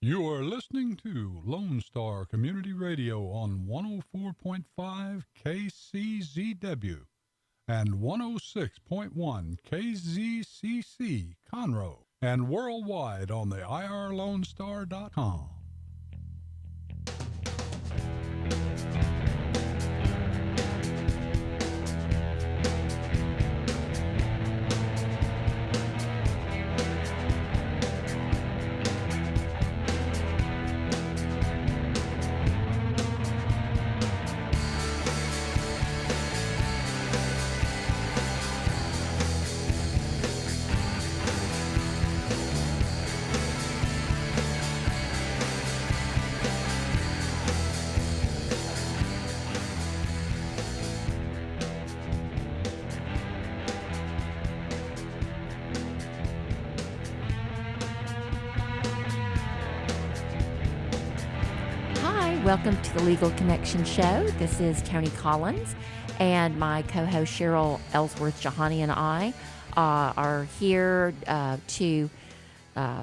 You are listening to Lone Star Community Radio on 104.5 KCZW and 106.1 KZCC Conroe and worldwide on the irlonestar.com. Welcome to the Legal Connection Show. This is Tony Collins, and my co-host Cheryl Ellsworth Jahani and I are here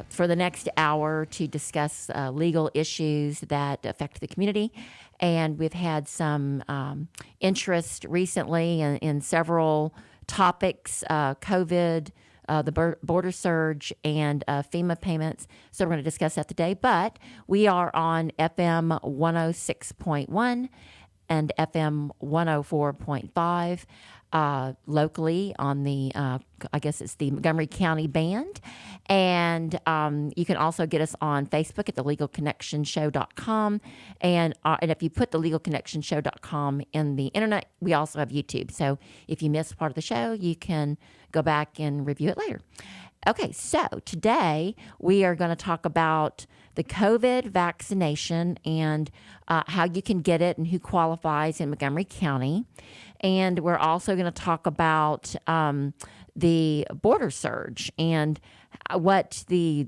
for the next hour to discuss legal issues that affect the community. And we've had some interest recently in several topics, COVID, the border surge, and FEMA payments. So we're going to discuss that today. But we are on FM 106.1 and FM 104.5 locally on the, I guess it's the Montgomery County band. And you can also get us on Facebook at thelegalconnectionshow.com. And if you put thelegalconnectionshow.com in the internet, we also have YouTube. So if you missed part of the show, you can go back and review it later. Okay, so today we are going to talk about the COVID vaccination and how you can get it and who qualifies in Montgomery County. And we're also going to talk about the border surge and what the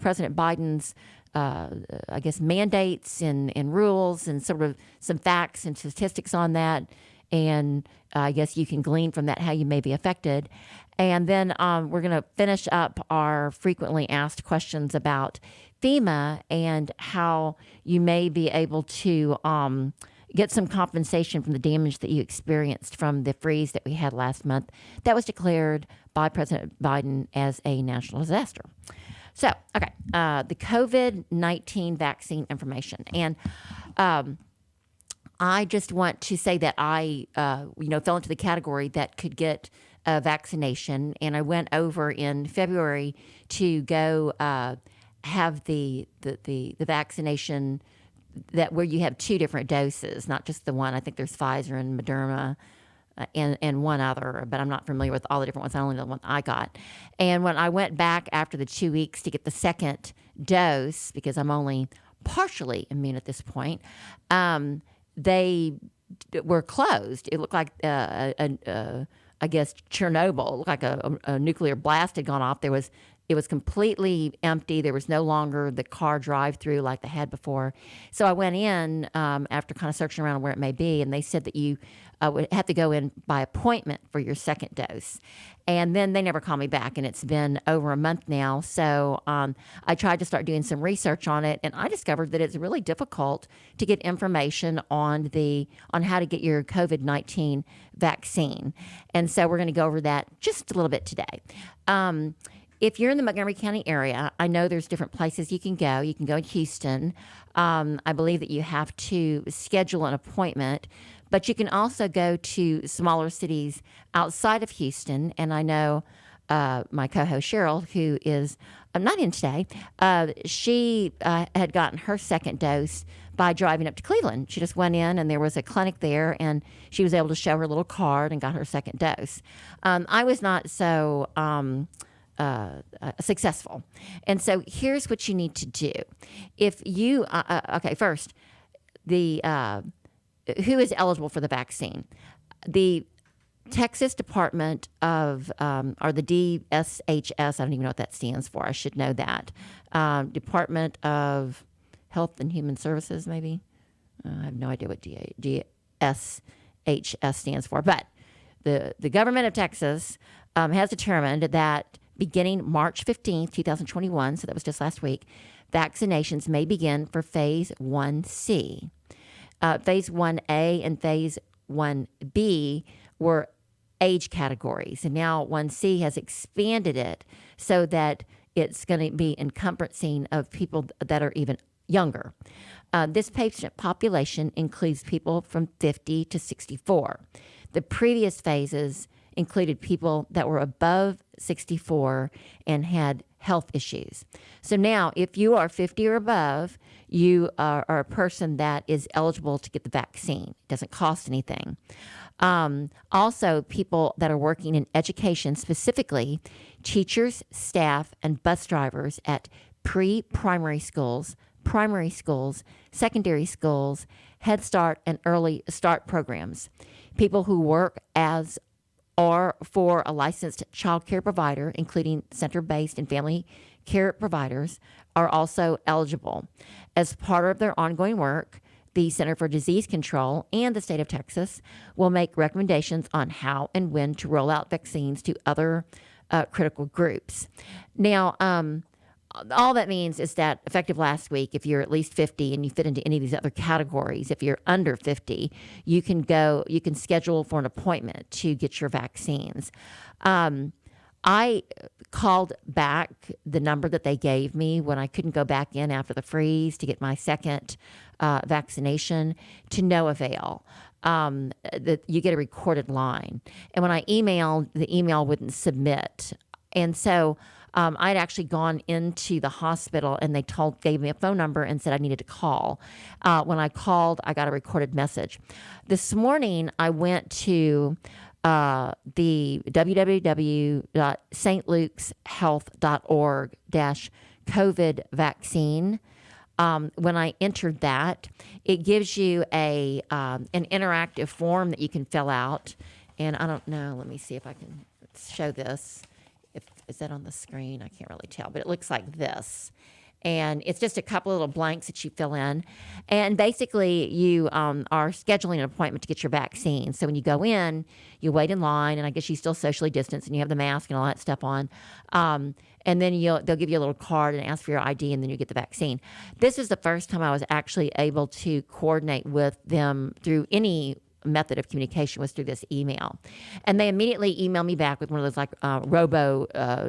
President Biden's I guess mandates and rules and sort of some facts and statistics on that. And I guess you can glean from that how you may be affected. And then we're going to finish up our frequently asked questions about FEMA and how you may be able to get some compensation from the damage that you experienced from the freeze that we had last month that was declared by President Biden as a national disaster. So, okay, the COVID-19 vaccine information. And I just want to say that I, fell into the category that could get a vaccination, and I went over in February to go have the vaccination that where you have two different doses, not just the one. I think there's Pfizer and Moderna and one other, but I'm not familiar with all the different ones. I only know the one I got. And when I went back after the 2 weeks to get the second dose, because I'm only partially immune at this point, they were closed. It looked like, I guess, Chernobyl. It looked like a nuclear blast had gone off. It was completely empty. There was no longer the car drive-through like they had before. So I went in after kind of searching around where it may be, and they said that you would have to go in by appointment for your second dose. And then they never called me back, and it's been over a month now. So I tried to start doing some research on it, and I discovered that it's really difficult to get information on how to get your COVID-19 vaccine. And so we're going to go over that just a little bit today. If you're in the Montgomery County area, I know there's different places you can go. You can go in Houston. I believe that you have to schedule an appointment, but you can also go to smaller cities outside of Houston. And I know my co-host Cheryl, who is not in today, she had gotten her second dose by driving up to Cleveland. She just went in, and there was a clinic there, and she was able to show her little card and got her second dose. I was not so successful. And so here's what you need to do. If you, first, who is eligible for the vaccine? The Texas Department of, or the DSHS, I don't even know what that stands for. I should know that. Department of Health and Human Services, maybe? I have no idea what DSHS stands for. But the government of Texas has determined that beginning March 15th, 2021, so that was just last week, vaccinations may begin for Phase 1C. Phase 1A and Phase 1B were age categories, and now 1C has expanded it so that it's going to be encompassing of people that are even younger. This patient population includes people from 50 to 64. The previous phases included people that were above 64 and had health issues. So now, if you are 50 or above, you are a person that is eligible to get the vaccine. It doesn't cost anything. Also, people that are working in education, specifically teachers, staff, and bus drivers at pre-primary schools, primary schools, secondary schools, Head Start, and Early Start programs. People who work as or for a licensed child care provider, including center-based and family care providers, are also eligible. As part of their ongoing work, the Center for Disease Control and the state of Texas will make recommendations on how and when to roll out vaccines to other critical groups. Now, all that means is that effective last week, if you're at least 50 and you fit into any of these other categories, if you're under 50, you can schedule for an appointment to get your vaccines. I called back the number that they gave me when I couldn't go back in after the freeze to get my second vaccination, to no avail. That you get a recorded line. And when I emailed, the email wouldn't submit. And so I'd actually gone into the hospital and they gave me a phone number and said I needed to call. When I called, I got a recorded message. This morning, I went to the www.stlukeshealth.org-COVID vaccine. When I entered that, it gives you an interactive form that you can fill out. And I don't know, let me see if I can show this. Is that on the screen? I can't really tell, but it looks like this. And it's just a couple of little blanks that you fill in. And basically, you are scheduling an appointment to get your vaccine. So when you go in, you wait in line, and I guess you still socially distance, and you have the mask and all that stuff on. And then they'll give you a little card and ask for your ID, and then you get the vaccine. This is the first time I was actually able to coordinate with them through any method of communication, was through this email. And they immediately emailed me back with one of those robo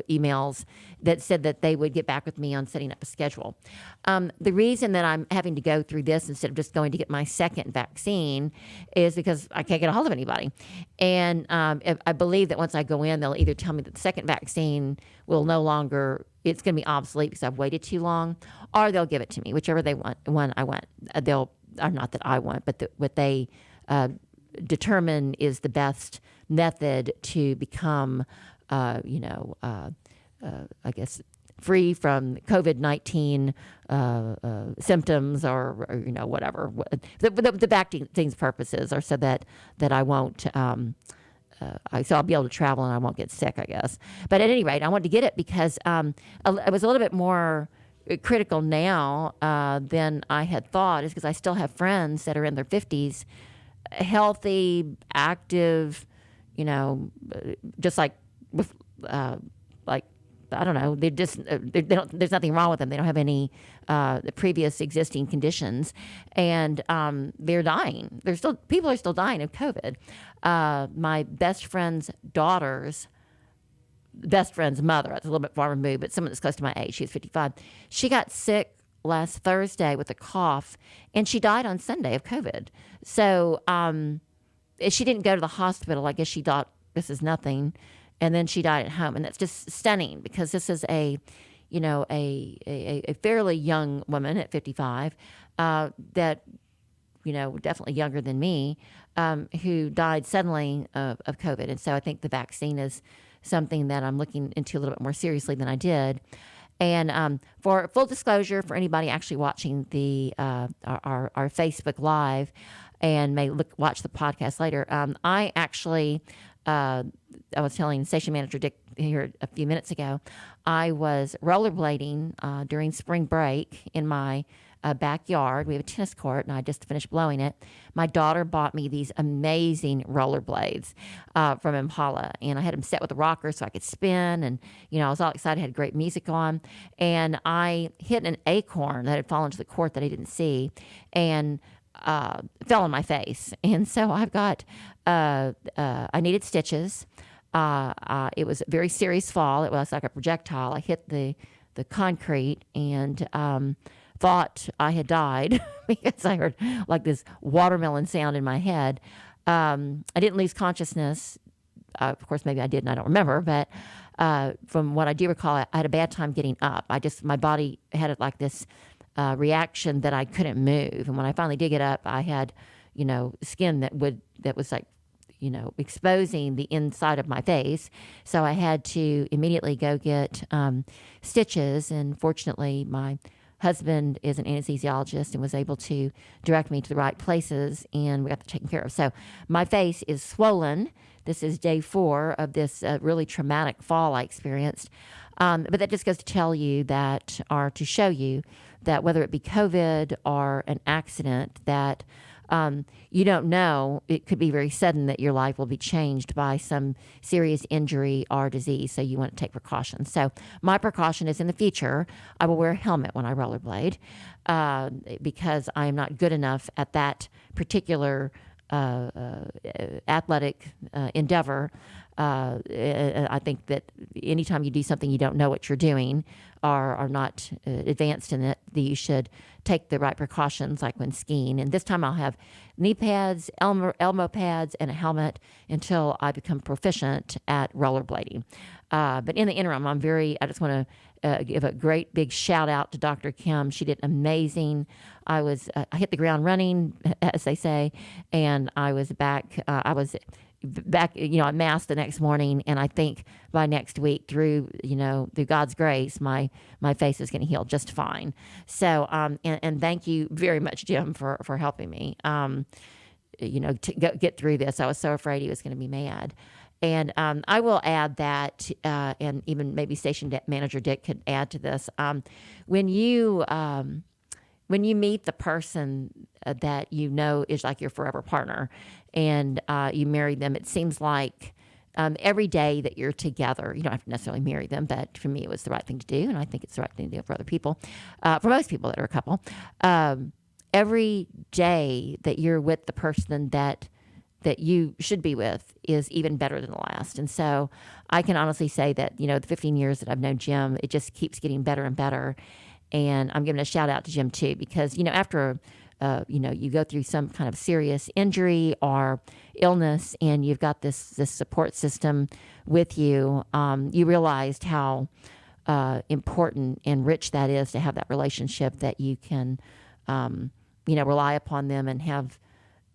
emails that said that they would get back with me on setting up a schedule. The reason that I'm having to go through this instead of just going to get my second vaccine is because I can't get a hold of anybody. And I believe that once I go in, they'll either tell me that the second vaccine will no longer, it's going to be obsolete because I've waited too long, or they'll give it to me, whichever they want. One I want, or not that I want, but what they determine is the best method to become, I guess, free from COVID-19 symptoms or whatever. The vaccine's purposes are so that I won't, so I'll be able to travel and I won't get sick, I guess. But at any rate, I wanted to get it because it was a little bit more critical now than I had thought, is because I still have friends that are in their 50s, healthy, active, just like I don't know, they don't. There's nothing wrong with them. They don't have any previous existing conditions, and they're dying. People are still dying of COVID. My best friend's daughter's best friend's mother, it's a little bit far removed, but someone that's close to my age, she's 55. She got sick last Thursday with a cough, and she died on Sunday of COVID. So she didn't go to the hospital. I guess she thought this is nothing, and then she died at home. And that's just stunning because this is a fairly young woman at 55 that, definitely younger than me, who died suddenly of COVID. And so I think the vaccine is something that I'm looking into a little bit more seriously than I did. And for full disclosure, for anybody actually watching our Facebook Live and may watch the podcast later, I was telling station manager Dick here a few minutes ago, I was rollerblading during spring break in my backyard. We have a tennis court, and I just finished blowing it. My daughter bought me these amazing rollerblades from Impala, and I had them set with a rocker so I could spin. And I was all excited. Had great music on, and I hit an acorn that had fallen to the court that I didn't see, and fell on my face. And so I've got I needed stitches. It was a very serious fall. It was like a projectile. I hit the concrete and thought I had died because I heard like this watermelon sound in my head. I didn't lose consciousness. Of course, maybe I did and I don't remember, but from what I do recall, I had a bad time getting up. My body had like this reaction that I couldn't move. And when I finally did get up, I had, skin that was like, exposing the inside of my face. So I had to immediately go get stitches. And fortunately, my husband is an anesthesiologist and was able to direct me to the right places, and we got that taken care of. So my face is swollen. This is day 4 of this really traumatic fall I experienced. But that just goes to tell you that, or to show you that whether it be COVID or an accident, that you don't know, it could be very sudden that your life will be changed by some serious injury or disease. So you want to take precautions. So my precaution is in the future, I will wear a helmet when I rollerblade because I am not good enough at that particular athletic endeavor. I think that anytime you do something you don't know what you're doing or are not advanced in it, that you should take the right precautions, like when skiing. And this time I'll have knee pads, elbow pads, and a helmet until I become proficient at rollerblading. But in the interim, I just want to give a great big shout out to Dr. Kim. She did amazing. I hit the ground running, as they say, and I was back. I masked the next morning, and I think by next week, through God's grace, my face is going to heal just fine. So, and thank you very much, Jim, for helping me. To get through this. I was so afraid he was going to be mad. And I will add that, and even maybe station manager Dick could add to this. When you meet the person that is like your forever partner, and you marry them, it seems like every day that you're together, you don't have to necessarily marry them, but for me, it was the right thing to do, and I think it's the right thing to do for other people, for most people that are a couple. Every day that you're with the person that you should be with is even better than the last. And so I can honestly say that, the 15 years that I've known Jim, it just keeps getting better and better. And I'm giving a shout out to Jim too, because, after, you go through some kind of serious injury or illness and you've got this support system with you, you realized how important and rich that is to have that relationship, that you can, rely upon them and have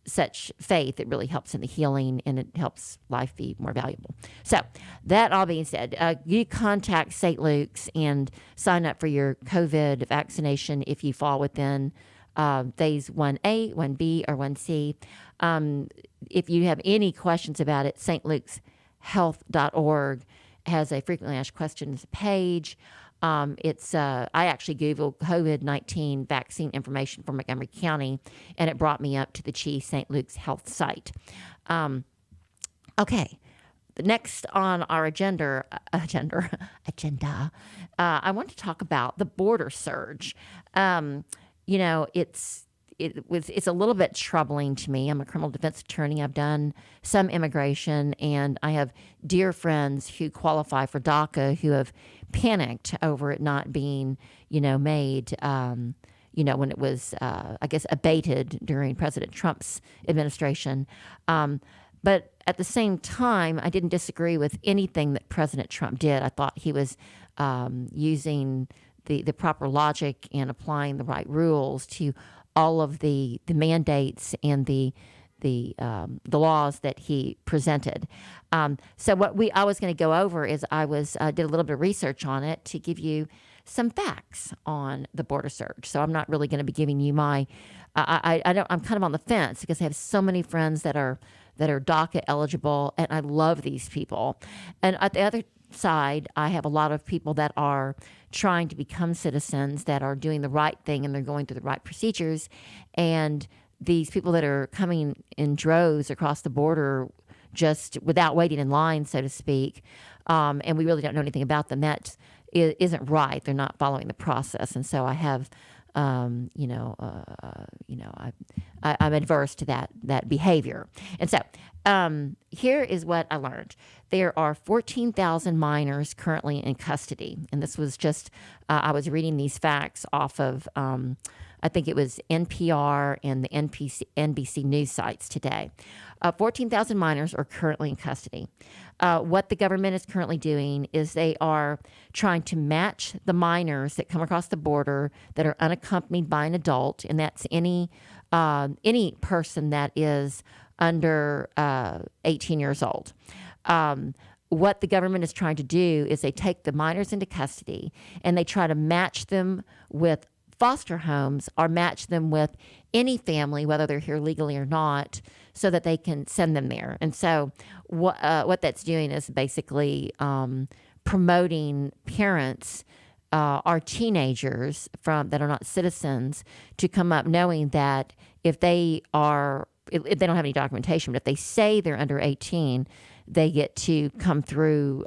such faith. It really helps in the healing, and it helps life be more valuable. So that all being said, you contact St. Luke's and sign up for your COVID vaccination if you fall within phase 1A, 1B, or 1C. If you have any questions about it, stluke'shealth.org has a frequently asked questions page. I actually Googled COVID-19 vaccine information for Montgomery County, and it brought me up to the Chief St. Luke's Health site. Okay, the next on our agenda, I want to talk about the border surge. It's a little bit troubling to me. I'm a criminal defense attorney. I've done some immigration, and I have dear friends who qualify for DACA who have panicked over it not being, made, when it was, abated during President Trump's administration. But at the same time, I didn't disagree with anything that President Trump did. I thought he was using the proper logic and applying the right rules to all of the mandates and the laws that he presented. So what I was going to go over is I did a little bit of research on it to give you some facts on the border surge. So I'm not really going to be giving you I'm kind of on the fence because I have so many friends that are DACA eligible, and I love these people. And the other side, I have a lot of people that are trying to become citizens, that are doing the right thing, and they're going through the right procedures. And these people that are coming in droves across the border just without waiting in line, so to speak, and we really don't know anything about them, that isn't right. They're not following the process. And so I have, I'm adverse to that behavior. And so here is what I learned. There are 14,000 minors currently in custody. And this was just, I was reading these facts off of, I think it was NPR and the NBC news sites today. 14,000 minors are currently in custody. What the government is currently doing is they are trying to match the minors that come across the border that are unaccompanied by an adult, and that's any person that is under 18 years old. What the government is trying to do is they take the minors into custody and they try to match them with foster homes or match them with any family, whether they're here legally or not, so that they can send them there. And so what that's doing is basically promoting parents or teenagers that are not citizens to come up knowing that if they don't have any documentation, but if they say they're under 18, they get to come through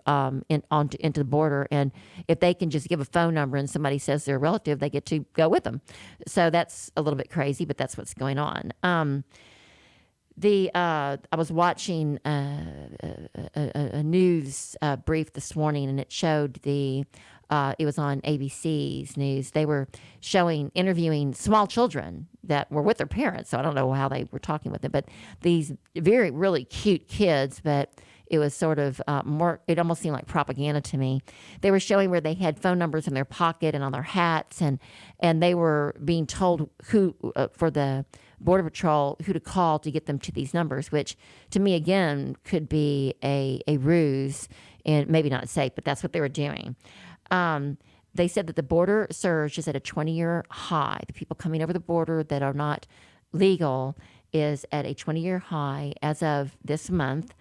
into the border. And if they can just give a phone number and somebody says they're a relative, they get to go with them. So that's a little bit crazy, but that's what's going on. I was watching a news brief this morning, and it showed it was on ABC's news. They were interviewing small children that were with their parents. So I don't know how they were talking with them, but these really cute kids, but it was sort of it almost seemed like propaganda to me. They were showing where they had phone numbers in their pocket and on their hats, and they were being told who, for the Border Patrol, who to call to get them to these numbers, which to me, again, could be a ruse and maybe not safe, but that's what they were doing. They said that the border surge is at a 20-year high. The people coming over the border that are not legal is at a 20-year high as of this month.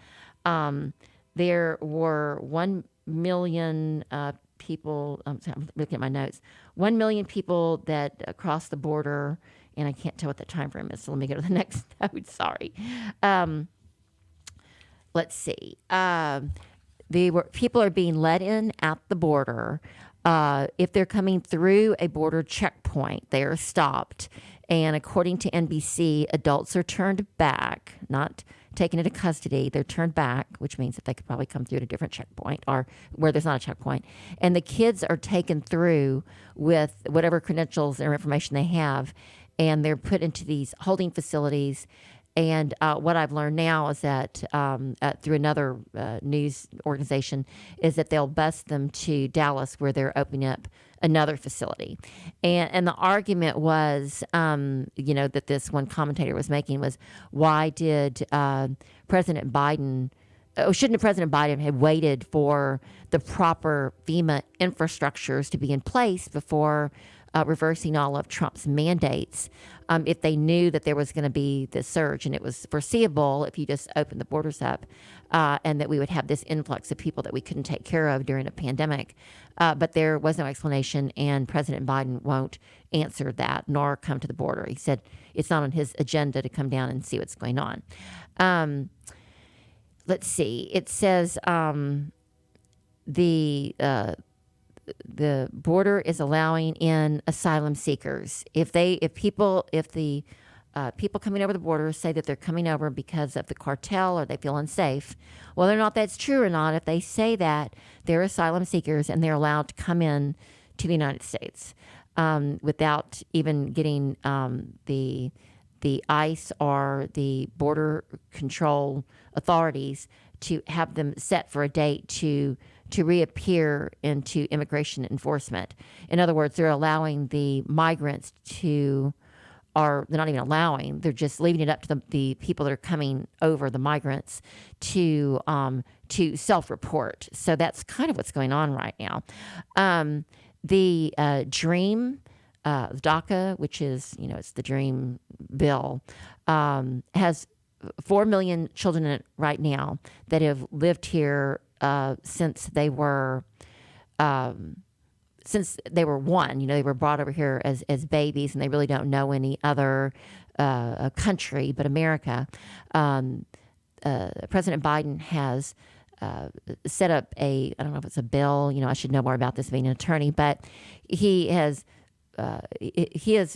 There were 1 million people, I'm looking at my notes, 1 million people that crossed the border, and I can't tell what the time frame is, so let me go to the next note, sorry. Let's see. People are being let in at the border. If they're coming through a border checkpoint, they are stopped. And according to NBC, adults are turned back, not taken into custody. They're turned back, which means that they could probably come through at a different checkpoint or where there's not a checkpoint. And the kids are taken through with whatever credentials or information they have, and they're put into these holding facilities. And what I've learned now is that through another news organization is that they'll bus them to Dallas, where they're opening up another facility. And the argument was, that this one commentator was making was, why did President Biden, shouldn't President Biden have waited for the proper FEMA infrastructures to be in place before reversing all of Trump's mandates, if they knew that there was going to be this surge, and it was foreseeable if you just opened the borders up, and that we would have this influx of people that we couldn't take care of during a pandemic. But there was no explanation, and President Biden won't answer that nor come to the border. He said it's not on his agenda to come down and see what's going on. Let's see. It says the border is allowing in asylum seekers. If the people coming over the border say that they're coming over because of the cartel or they feel unsafe, whether or not that's true or not, if they say that, they're asylum seekers and they're allowed to come in to the United States without even getting the ICE or the border control authorities to have them set for a date to reappear into immigration enforcement. In other words, they're allowing the migrants they're not even allowing, they're just leaving it up to the people that are coming over, the migrants, to self-report. So that's kind of what's going on right now. The DREAM, DACA, which is, it's the DREAM bill, has 4 million children in it right now that have lived here since they were one. They were brought over here as babies, and they really don't know any other country but America. President Biden has set up I don't know if it's a bill. I should know more about this being an attorney, but he has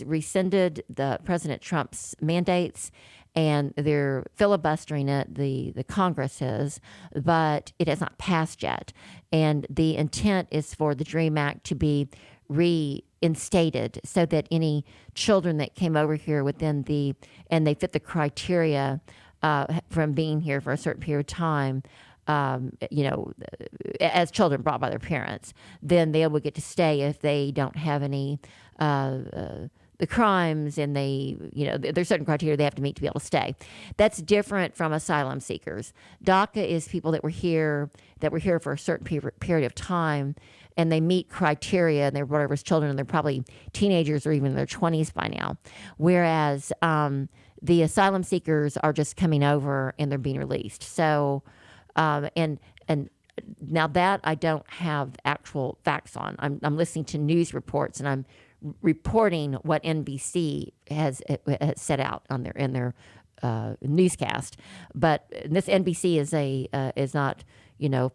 rescinded the President Trump's mandates, and they're filibustering it. The Congress is, but it has not passed yet. And the intent is for the DREAM Act to be reinstated so that any children that came over here and they fit the criteria from being here for a certain period of time, as children brought by their parents, then they will get to stay if they don't have any the crimes, and there's certain criteria they have to meet to be able to stay. That's different from asylum seekers. DACA is people that were here for a certain period of time, and they meet criteria, and they're whatever as children, and they're probably teenagers or even in their 20s by now. Whereas the asylum seekers are just coming over and they're being released. So, and now that I don't have actual facts on. I'm listening to news reports, and I'm reporting what NBC has set out in their newscast. But this NBC is not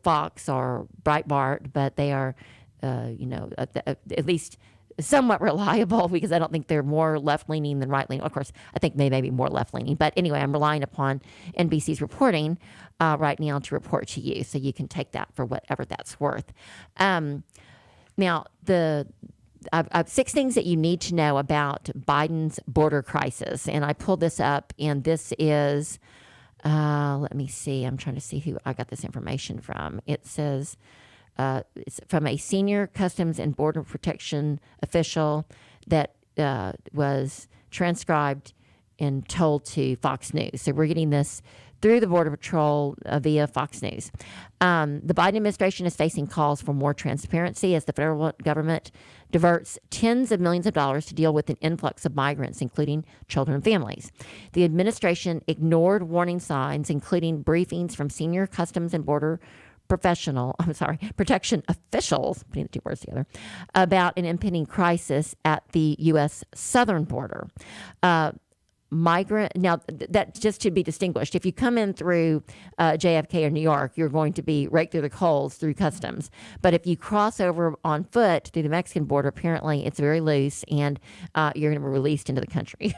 Fox or Breitbart, but they are at least somewhat reliable, because I don't think they're more left-leaning than right-leaning. Of course, I think they may be more left-leaning. But anyway, I'm relying upon NBC's reporting right now to report to you, so you can take that for whatever that's worth. Now, I've 6 things that you need to know about Biden's border crisis. And I pulled this up, and this is, let me see. I'm trying to see who I got this information from. It says, it's from a senior Customs and Border Protection official that was transcribed and told to Fox News. So we're getting this through the Border Patrol via Fox News. The Biden administration is facing calls for more transparency as the federal government diverts tens of millions of dollars to deal with an influx of migrants, including children and families. The administration ignored warning signs, including briefings from senior Customs and Border Protection officials, putting the 2 words together, about an impending crisis at the U.S. southern border. Now, that just to be distinguished. If you come in through JFK or New York, you're going to be right through the coals through customs. But if you cross over on foot through the Mexican border, apparently it's very loose, and you're going to be released into the country.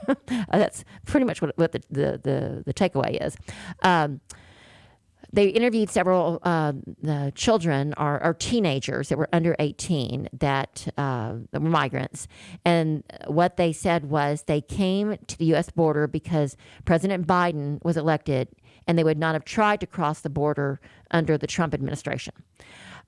That's pretty much what the takeaway is. They interviewed several children or teenagers that were under 18 that were migrants. And what they said was they came to the U.S. border because President Biden was elected, and they would not have tried to cross the border under the Trump administration.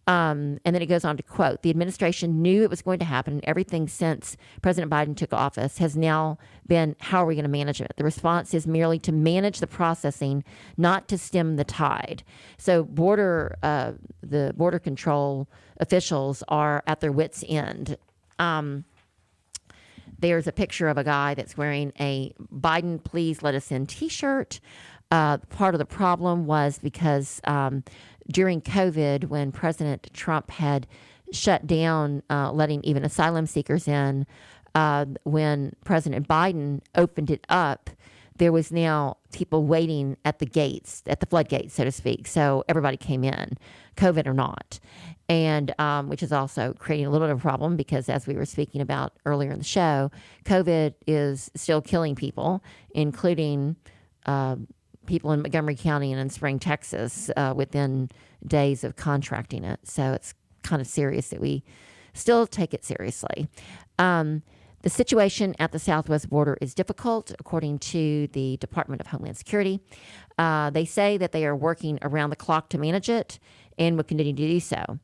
And then it goes on to quote, the administration knew it was going to happen, and everything since President Biden took office has now been, how are we going to manage it? The response is merely to manage the processing, not to stem the tide. So the border control officials are at their wits' end. There's a picture of a guy that's wearing a Biden Please Let Us In t-shirt. Part of the problem was because during COVID, when President Trump had shut down letting even asylum seekers in, when President Biden opened it up, there was now people waiting at the gates, at the floodgates, so to speak. So everybody came in, COVID or not, and which is also creating a little bit of a problem because, as we were speaking about earlier in the show, COVID is still killing people, including people in Montgomery County and in Spring, Texas, within days of contracting it. So it's kind of serious that we still take it seriously. The situation at the southwest border is difficult, according to the Department of Homeland Security. They say that they are working around the clock to manage it and will continue to do so.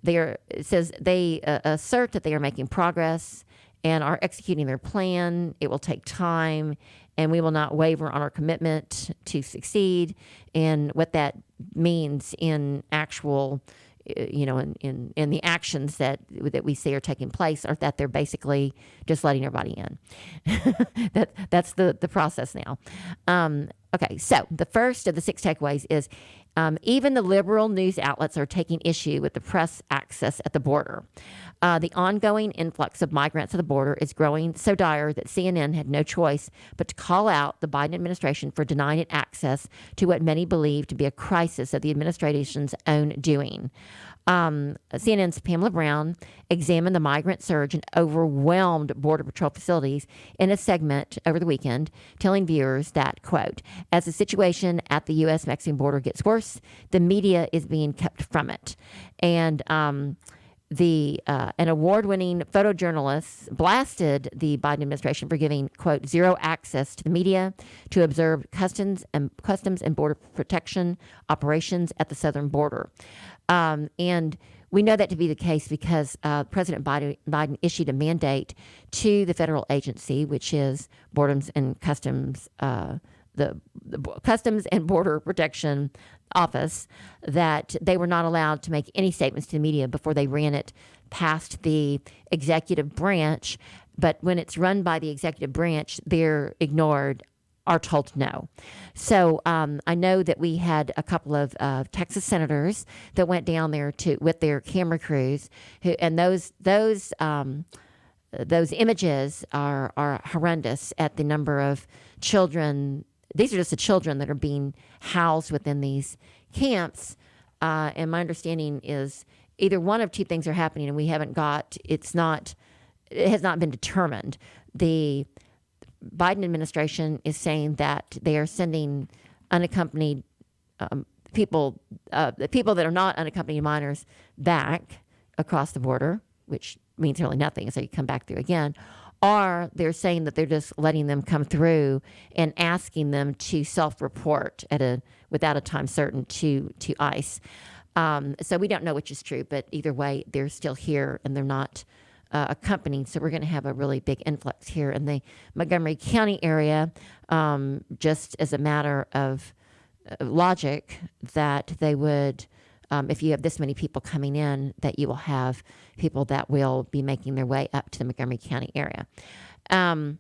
It says they assert that they are making progress and are executing their plan. It will take time, and we will not waver on our commitment to succeed. And what that means in actual, in the actions that we see are taking place, are that they're basically just letting everybody in. That's the process now. Okay, so the first of the 6 takeaways is even the liberal news outlets are taking issue with the press access at the border. The ongoing influx of migrants at the border is growing so dire that CNN had no choice but to call out the Biden administration for denying it access to what many believe to be a crisis of the administration's own doing. CNN's Pamela Brown examined the migrant surge in overwhelmed Border Patrol facilities in a segment over the weekend, telling viewers that, quote, as the situation at the U.S.-Mexican border gets worse, the media is being kept from it. And an award-winning photojournalist blasted the Biden administration for giving, quote, zero access to the media to observe customs and border protection operations at the southern border. And we know that to be the case because President Biden issued a mandate to the federal agency, which is Borders and Customs, the Customs and Border Protection Office, that they were not allowed to make any statements to the media before they ran it past the executive branch. But when it's run by the executive branch, they're ignored, are told no. So I know that we had a couple of Texas senators that went down there with their camera crews, and those images are horrendous at the number of children. These are just the children that are being housed within these camps. And my understanding is either one of two things are happening, and it has not been determined. The Biden administration is saying that they are sending unaccompanied people that are not unaccompanied minors back across the border, which means really nothing, so you come back through again. Or they're saying that they're just letting them come through and asking them to self-report without a time certain to ICE. So we don't know which is true, but either way, they're still here and they're not accompanied. So we're going to have a really big influx here in the Montgomery County area, just as a matter of logic that they would, if you have this many people coming in, that you will have people that will be making their way up to the Montgomery County area. And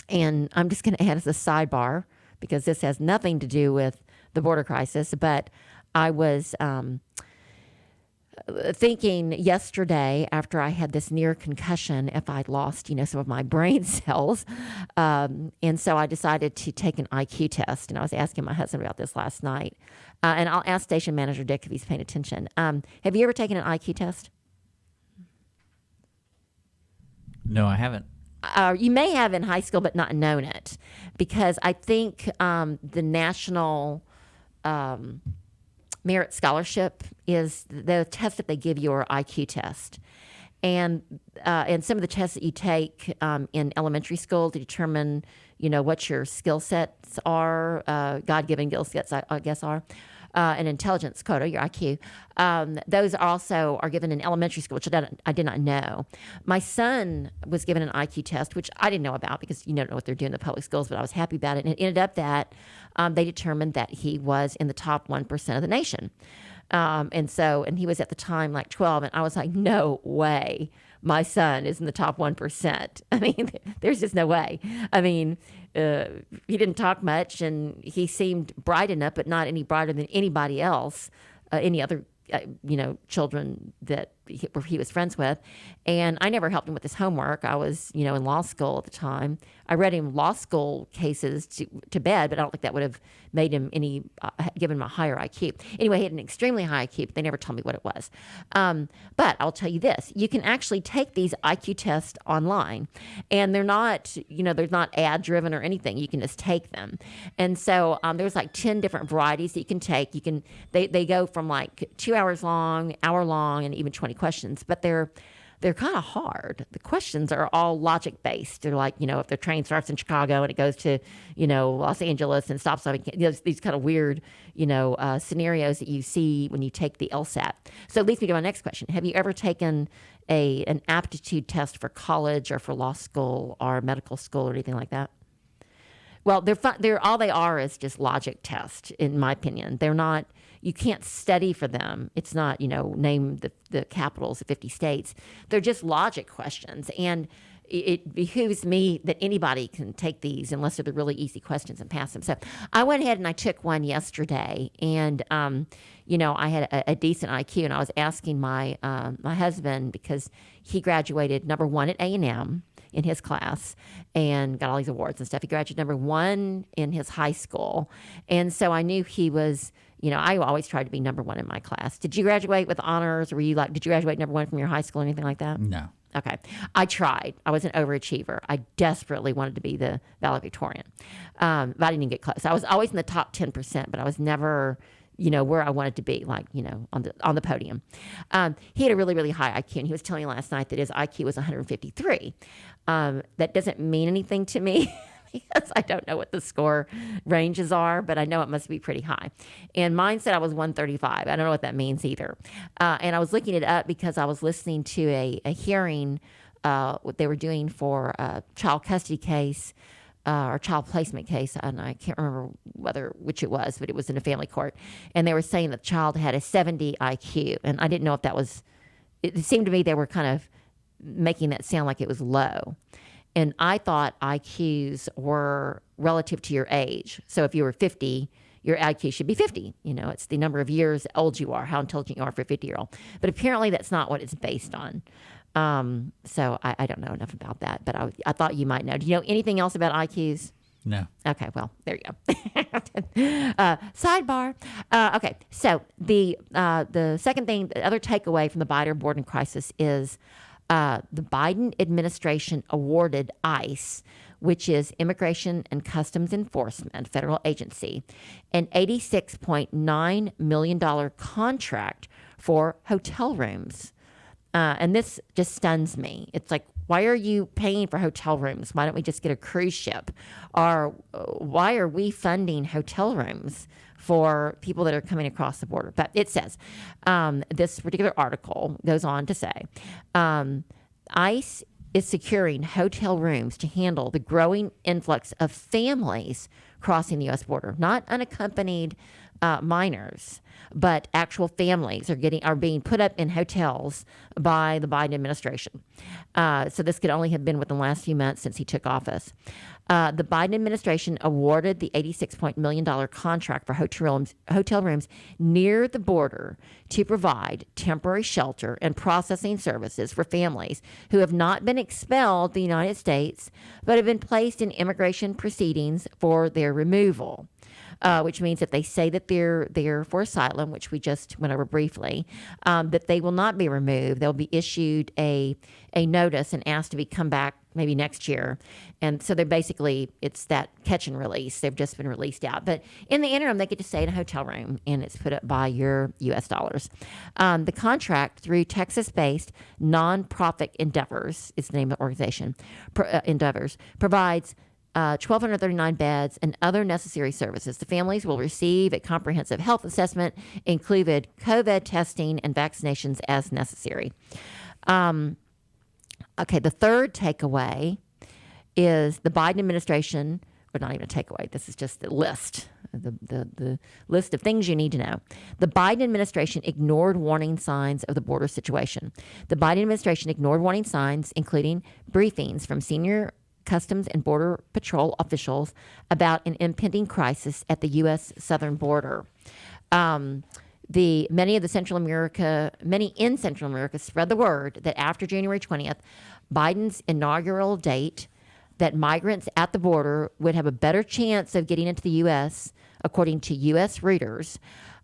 I'm just going to add as a sidebar, because this has nothing to do with the border crisis, but I was thinking yesterday after I had this near concussion if I'd lost, some of my brain cells. And so I decided to take an IQ test. And I was asking my husband about this last night. And I'll ask Station Manager Dick if he's paying attention. Have you ever taken an IQ test? No, I haven't. You may have in high school, but not known it. Because I think the national Merit Scholarship is the test that they give you, or IQ test. And some of the tests that you take in elementary school to determine, what your skill sets are, God-given skill sets, I guess are, and intelligence quota, your IQ. Those also are given in elementary school, which I did not know. My son was given an IQ test, which I didn't know about because you don't know what they're doing in the public schools, but I was happy about it. And it ended up that they determined that he was in the top 1% of the nation. And he was at the time like 12, and I was like, no way my son is in the top 1%. I mean, there's just no way. I mean, he didn't talk much, and he seemed bright enough, but not any brighter than anybody else, any other, children that he was friends with. And I never helped him with his homework. I was, in law school at the time. I read him law school cases to bed, but I don't think that would have made him given him a higher IQ. Anyway, he had an extremely high IQ, but they never told me what it was. But I'll tell you this, you can actually take these IQ tests online, and they're not, they're not ad driven or anything. You can just take them. And so there's like 10 different varieties that you can take. They go from like 2 hours long, hour long, and even 20 questions, but they're kind of hard. The questions are all logic based. They're like, if the train starts in Chicago and it goes to, Los Angeles and stops, these kind of weird, scenarios that you see when you take the LSAT. So it leads me to my next question. Have you ever taken an aptitude test for college or for law school or medical school or anything like that? Well, they're all they are is just logic tests, in my opinion. They're not. You can't study for them. It's not, name the capitals of 50 states. They're just logic questions. And it behooves me that anybody can take these unless they're the really easy questions and pass them. So I went ahead and I took one yesterday, and I had a decent IQ, and I was asking my my husband, because he graduated number one at A&M in his class and got all these awards and stuff. He graduated number one in his high school, and so I knew he was. I always tried to be number one in my class. Did you graduate with honors, or did you graduate number one from your high school or anything like that? No. Okay. I tried. I was an overachiever. I desperately wanted to be the valedictorian. But I didn't even get close. I was always in the top 10%, but I was never, where I wanted to be, like, on the podium. He had a really, really high IQ, and he was telling me last night that his IQ was 153. That doesn't mean anything to me. Because I don't know what the score ranges are, but I know it must be pretty high. And mine said I was 135. I don't know what that means either. And I was looking it up because I was listening to a hearing, what they were doing for a child custody case or child placement case. And I can't remember which it was, but it was in a family court. And they were saying that the child had a 70 IQ. And I didn't know if that was, it seemed to me they were kind of making that sound like it was low. And I thought IQs were relative to your age. So if you were 50, your IQ should be 50. It's the number of years old you are, how intelligent you are for a 50-year-old. But apparently that's not what it's based on. So I don't know enough about that, but I thought you might know. Do you know anything else about IQs? No. Okay, well, there you go. Sidebar. Okay, so the second thing, the other takeaway from the Biden crisis is the Biden administration awarded ICE, which is Immigration and Customs Enforcement, federal agency, an $86.9 million contract for hotel rooms. And this just stuns me. It's like, why are you paying for hotel rooms? Why don't we just get a cruise ship? Or why are we funding hotel rooms for people that are coming across the border? But it says, this particular article goes on to say, ICE is securing hotel rooms to handle the growing influx of families crossing the U.S. border, not unaccompanied minors, but actual families are being put up in hotels by the Biden administration. So this could only have been within the last few months since he took office. The Biden administration awarded the $86 million contract for hotel rooms near the border to provide temporary shelter and processing services for families who have not been expelled the United States, but have been placed in immigration proceedings for their removal. Which means if they say that they're there for asylum, which we just went over briefly, that they will not be removed. They'll be issued a notice and asked to come back maybe next year. And so it's that catch and release. They've just been released out. But in the interim, they get to stay in a hotel room, and it's put up by your U.S. dollars. The contract through Texas-based Nonprofit Endeavors, is the name of the organization, Endeavors, provides 1,239 beds and other necessary services. The families will receive a comprehensive health assessment, included COVID testing and vaccinations as necessary. Okay, the third takeaway is the Biden administration, or not even a takeaway, this is just the list, the list of things you need to know. The Biden administration ignored warning signs of the border situation. The Biden administration ignored warning signs, including briefings from senior Customs and Border Patrol officials about an impending crisis at the U.S. southern border. Many in Central America spread the word that after January 20th, Biden's inaugural date, that migrants at the border would have a better chance of getting into the U.S., according to U.S. Reuters,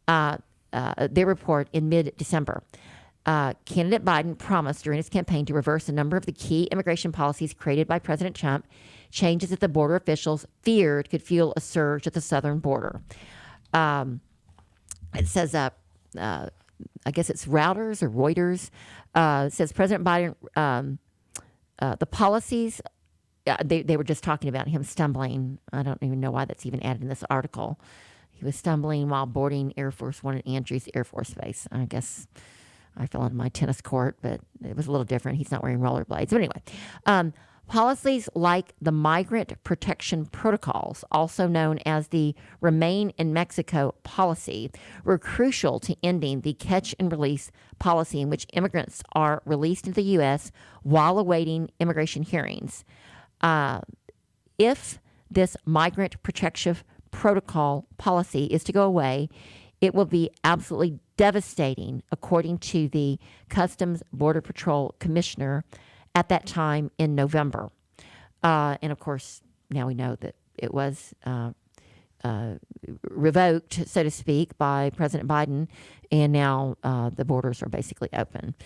their report in mid-December. Candidate Biden promised during his campaign to reverse a number of the key immigration policies created by President Trump, changes that the border officials feared could fuel a surge at the southern border. It says, I guess it's Reuters or Reuters. It says President Biden, the policies, they were just talking about him stumbling. I don't even know why that's even added in this article. He was stumbling while boarding Air Force One at Andrews Air Force Base. I guess I fell on my tennis court, but it was a little different. He's not wearing rollerblades. But anyway, Policies like the Migrant Protection Protocols, also known as the Remain in Mexico policy, were crucial to ending the catch and release policy in which immigrants are released into the U.S. while awaiting immigration hearings. If this Migrant Protection Protocol policy is to go away, it will be absolutely devastating, according to the Customs Border Patrol Commissioner at that time in November. And of course, now we know that it was revoked, so to speak, by President Biden, and now the borders are basically open.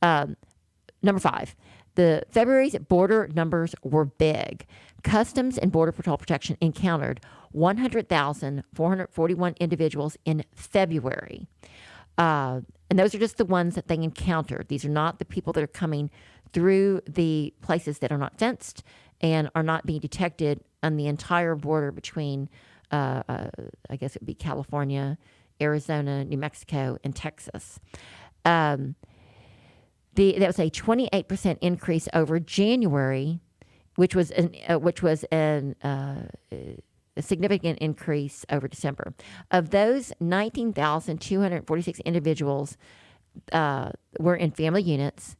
Number 5, the February's border numbers were big. Customs and Border Patrol Protection encountered 100,441 individuals in February. And those are just the ones that they encountered. These are not the people that are coming through the places that are not fenced and are not being detected on the entire border between, I guess it would be California, Arizona, New Mexico, and Texas. That was a 28% increase over January, which was a significant increase over December. Of those, 19,246 individuals were in family units,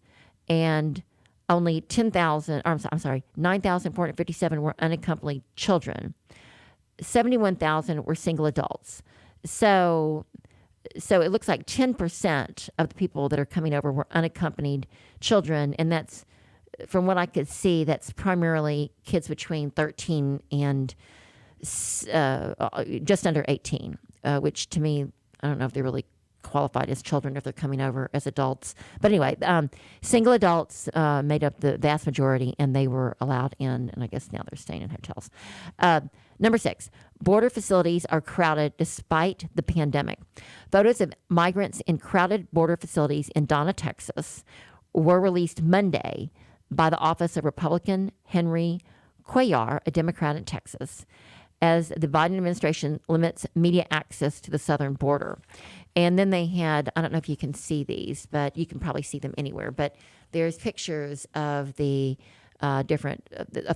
and only 9,457 were unaccompanied children. 71,000 were single adults. So it looks like 10% of the people that are coming over were unaccompanied children, and that's, from what I could see, that's primarily kids between 13 and just under 18, which to me, I don't know if they're really qualified as children if they're coming over as adults. But anyway, single adults made up the vast majority, and they were allowed in, and I guess now they're staying in hotels. Number 6, border facilities are crowded despite the pandemic. Photos of migrants in crowded border facilities in Donna, Texas, were released Monday by the office of Republican Henry Cuellar, a Democrat in Texas, as the Biden administration limits media access to the southern border. And then they had, I don't know if you can see these, but you can probably see them anywhere, but there's pictures of the different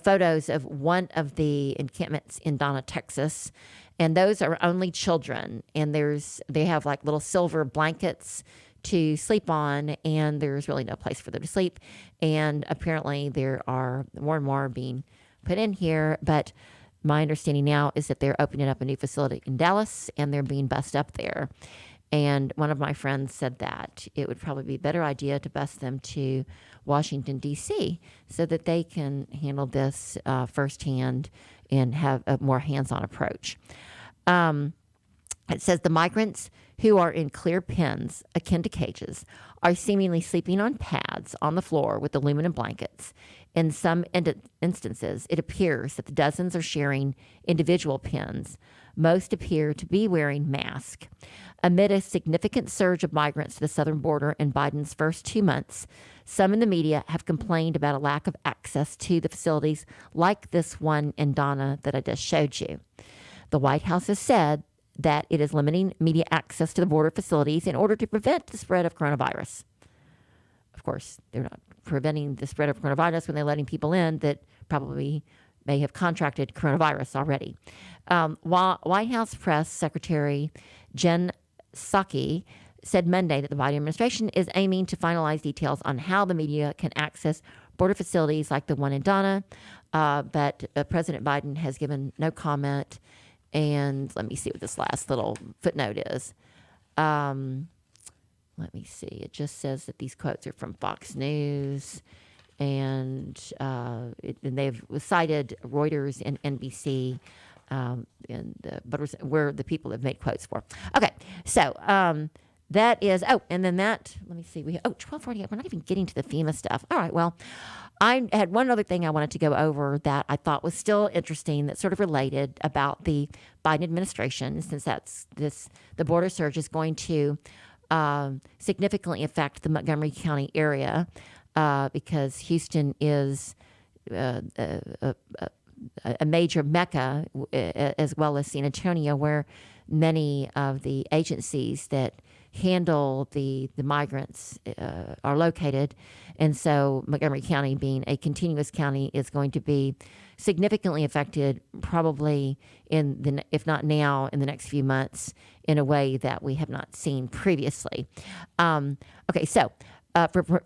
photos of one of the encampments in Donna, Texas, and those are only children, and they have like little silver blankets to sleep on, and there's really no place for them to sleep, and apparently there are more and more being put in here, but my understanding now is that they're opening up a new facility in Dallas, and they're being bussed up there. And one of my friends said that it would probably be a better idea to bus them to Washington, D.C., so that they can handle this firsthand and have a more hands-on approach. It says the migrants who are in clear pens, akin to cages, are seemingly sleeping on pads on the floor with aluminum blankets. In some instances, it appears that the dozens are sharing individual pens. Most appear to be wearing masks. Amid a significant surge of migrants to the southern border in Biden's first 2 months, some in the media have complained about a lack of access to the facilities like this one in Donna that I just showed you. The White House has said that it is limiting media access to the border facilities in order to prevent the spread of coronavirus. Of course, they're not preventing the spread of coronavirus when they're letting people in that probably may have contracted coronavirus already. White House Press Secretary Jen Psaki said Monday that the Biden administration is aiming to finalize details on how the media can access border facilities like the one in Donna, but President Biden has given no comment. And let me see what this last little footnote is. Let me see. It just says that these quotes are from Fox News, and they've cited Reuters and NBC, but where the people have made quotes for. Okay, so that is. Oh, and then that. Let me see. 12:48. We're not even getting to the FEMA stuff. All right. Well, I had one other thing I wanted to go over that I thought was still interesting, that sort of related about the Biden administration, since the border surge is going to significantly affect the Montgomery County area, because Houston is a major mecca, as well as San Antonio, where many of the agencies that handle the migrants are located. And so Montgomery County, being a continuous county, is going to be significantly affected, probably if not now, in the next few months, in a way that we have not seen previously. Okay, so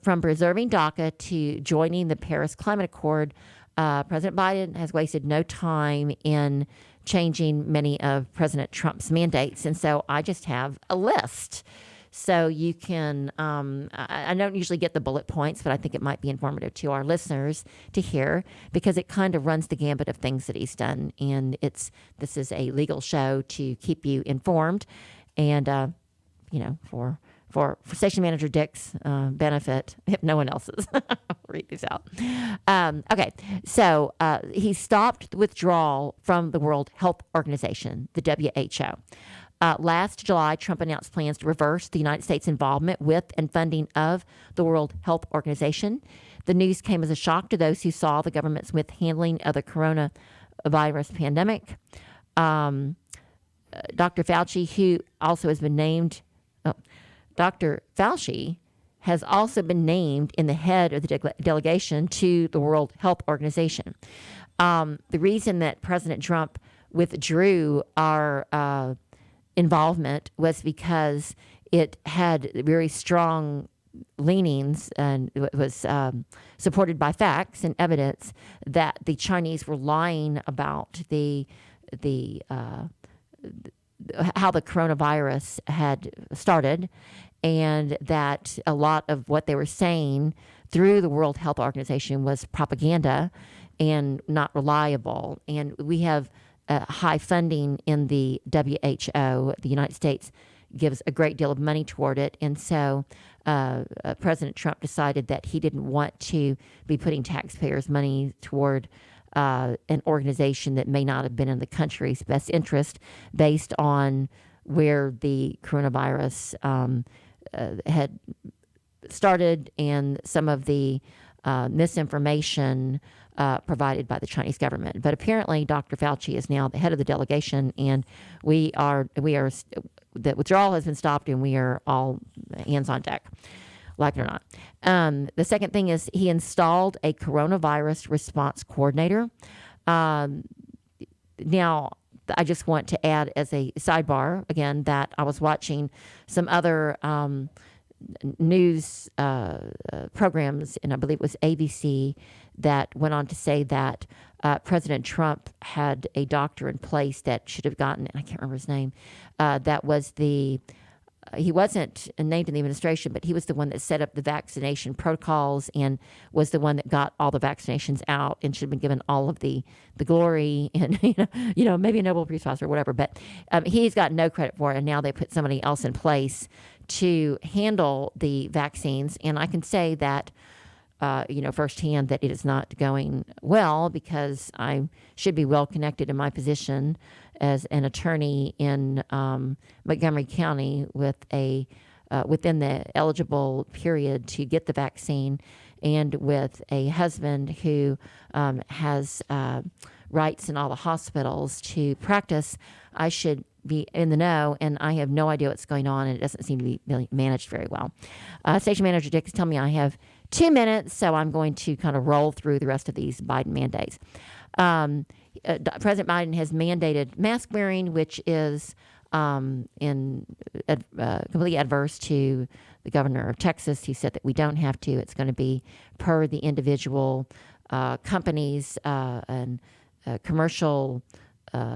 from preserving DACA to joining the Paris Climate Accord, President Biden has wasted no time in changing many of President Trump's mandates. And so I just have a list. So you can, I don't usually get the bullet points, but I think it might be informative to our listeners to hear, because it kind of runs the gambit of things that he's done. And this is a legal show to keep you informed. And, for Station Manager Dick's benefit, if no one else's. I'll read these out. Okay, so he stopped the withdrawal from the World Health Organization, the WHO. Last July, Trump announced plans to reverse the United States' involvement with and funding of the World Health Organization. The news came as a shock to those who saw the government's mishandling of the coronavirus pandemic. Dr. Fauci, who also has been named, Dr. Fauci has also been named in the head of the delegation to the World Health Organization. The reason that President Trump withdrew our involvement was because it had very strong leanings, and it was supported by facts and evidence that the Chinese were lying about how the coronavirus had started, and that a lot of what they were saying through the World Health Organization was propaganda and not reliable. And we have high funding in the WHO. The United States gives a great deal of money toward it. And so President Trump decided that he didn't want to be putting taxpayers' money toward an organization that may not have been in the country's best interest, based on where the coronavirus had started and some of the misinformation provided by the Chinese government. But apparently Dr. Fauci is now the head of the delegation, and the withdrawal has been stopped, and we are all hands on deck, like it or not. The second thing is he installed a coronavirus response coordinator. Now, I just want to add as a sidebar, again, that I was watching some other news programs, and I believe it was ABC, that went on to say that President Trump had a doctor in place that should have gotten, and I can't remember his name, that was he wasn't named in the administration, but he was the one that set up the vaccination protocols and was the one that got all the vaccinations out and should have been given all of the glory and, maybe a Nobel Peace Prize or whatever. But he's got no credit for it, and now they put somebody else in place to handle the vaccines. And I can say that, firsthand, that it is not going well, because I should be well connected in my position as an attorney in Montgomery County with within the eligible period to get the vaccine, and with a husband who has rights in all the hospitals to practice. I should be in the know, and I have no idea what's going on, and it doesn't seem to be really managed very well. Station Manager Dick is telling me I have 2 minutes, so I'm going to kind of roll through the rest of these Biden mandates. President Biden has mandated mask wearing, which is completely adverse to the governor of Texas. He said that we don't have to. It's going to be per the individual companies and commercial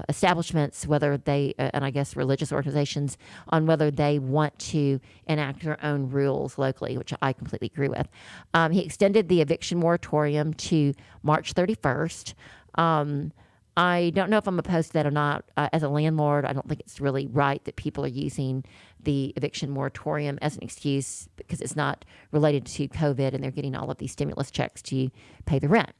establishments, whether they, and I guess religious organizations, on whether they want to enact their own rules locally, which I completely agree with. He extended the eviction moratorium to March 31st. I don't know if I'm opposed to that or not. As a landlord, I don't think it's really right that people are using the eviction moratorium as an excuse, because it's not related to COVID and they're getting all of these stimulus checks to pay the rent.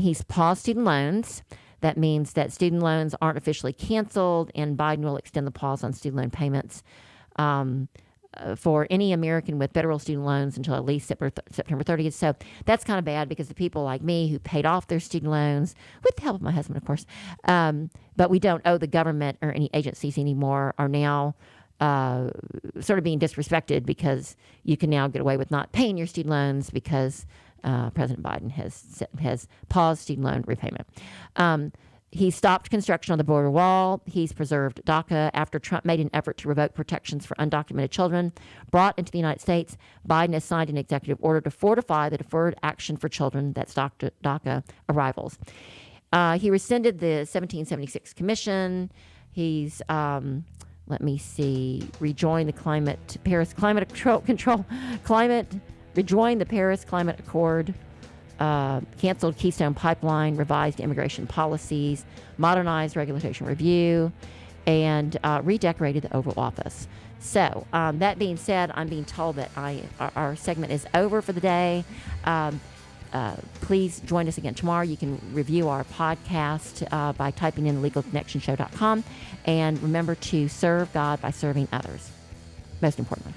He's paused student loans. That means that student loans aren't officially canceled, and Biden will extend the pause on student loan payments for any American with federal student loans until at least September 30th. So that's kind of bad, because the people like me who paid off their student loans, with the help of my husband, of course, but we don't owe the government or any agencies anymore, are now sort of being disrespected because you can now get away with not paying your student loans because President Biden has paused student loan repayment. He stopped construction on the border wall. He's preserved DACA after Trump made an effort to revoke protections for undocumented children brought into the United States. Biden has signed an executive order to fortify the Deferred Action for Children, that's DACA arrivals. He rescinded the 1776 Commission. He's, rejoined the rejoined the Paris Climate Accord. Canceled Keystone Pipeline, revised immigration policies, modernized regulation review, and redecorated the Oval Office. So that being said, I'm being told that our segment is over for the day. Please join us again tomorrow. You can review our podcast by typing in legalconnectionshow.com. And remember to serve God by serving others, most importantly.